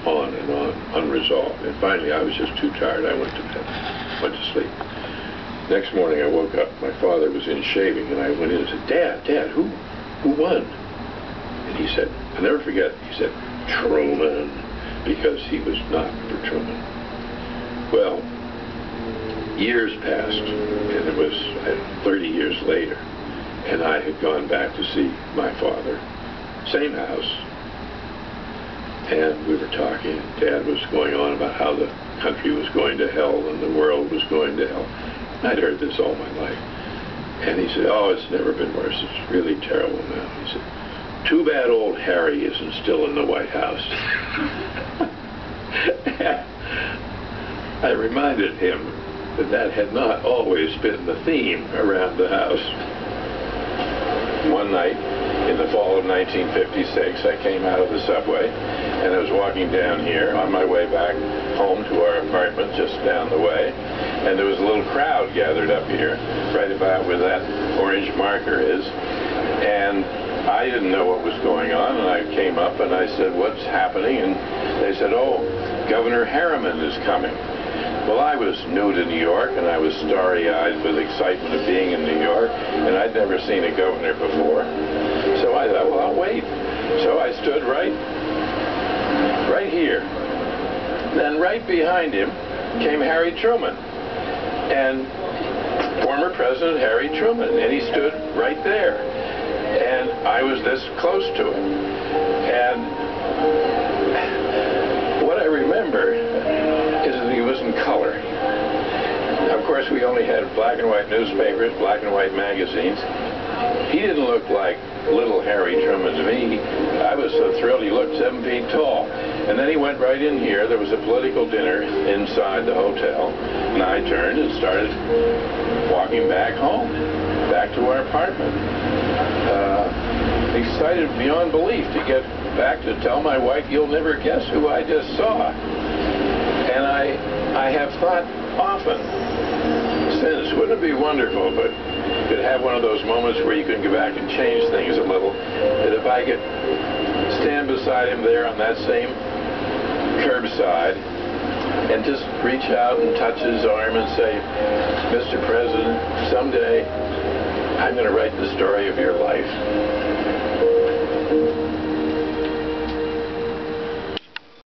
on and on, unresolved. And finally, I was just too tired. I went to bed, went to sleep. Next morning, I woke up. My father was in shaving, and I went in and said, Dad, who won? And he said, I'll never forget, he said, Truman, because he was not for Truman. Well, years passed, and it was 30 years later, and I had gone back to see my father. Same house. And we were talking, and Dad was going on about how the country was going to hell and the world was going to hell. I'd heard this all my life. And he said, oh, it's never been worse. It's really terrible now. He said, too bad old Harry isn't still in the White House. I reminded him that that had not always been the theme around the house. One night, in the fall of 1956, I came out of the subway, and I was walking down here on my way back home to our apartment just down the way, and there was a little crowd gathered up here, right about where that orange marker is, and I didn't know what was going on, and I came up and I said, what's happening? And they said, oh, Governor Harriman is coming. Well, I was new to New York, and I was starry-eyed with excitement of being in New York, and I'd never seen a governor before. So I thought, well, I'll wait. So I stood right here. Then right behind him came Harry Truman, and former President Harry Truman, and he stood right there. And I was this close to him. And what I remember is that he was in color. Of course, we only had black and white newspapers, black and white magazines. He didn't look like little Harry Truman to me. I was so thrilled he looked 7 feet tall. And then he went right in here. There was a political dinner inside the hotel. And I turned and started walking back home, back to our apartment. Excited beyond belief to get back to tell my wife, you'll never guess who I just saw. And I have thought often since, wouldn't it be wonderful if you could have one of those moments where you can go back and change things a little, that if I could stand beside him there on that same curbside and just reach out and touch his arm and say, Mr. President, someday I'm going to write the story of your life.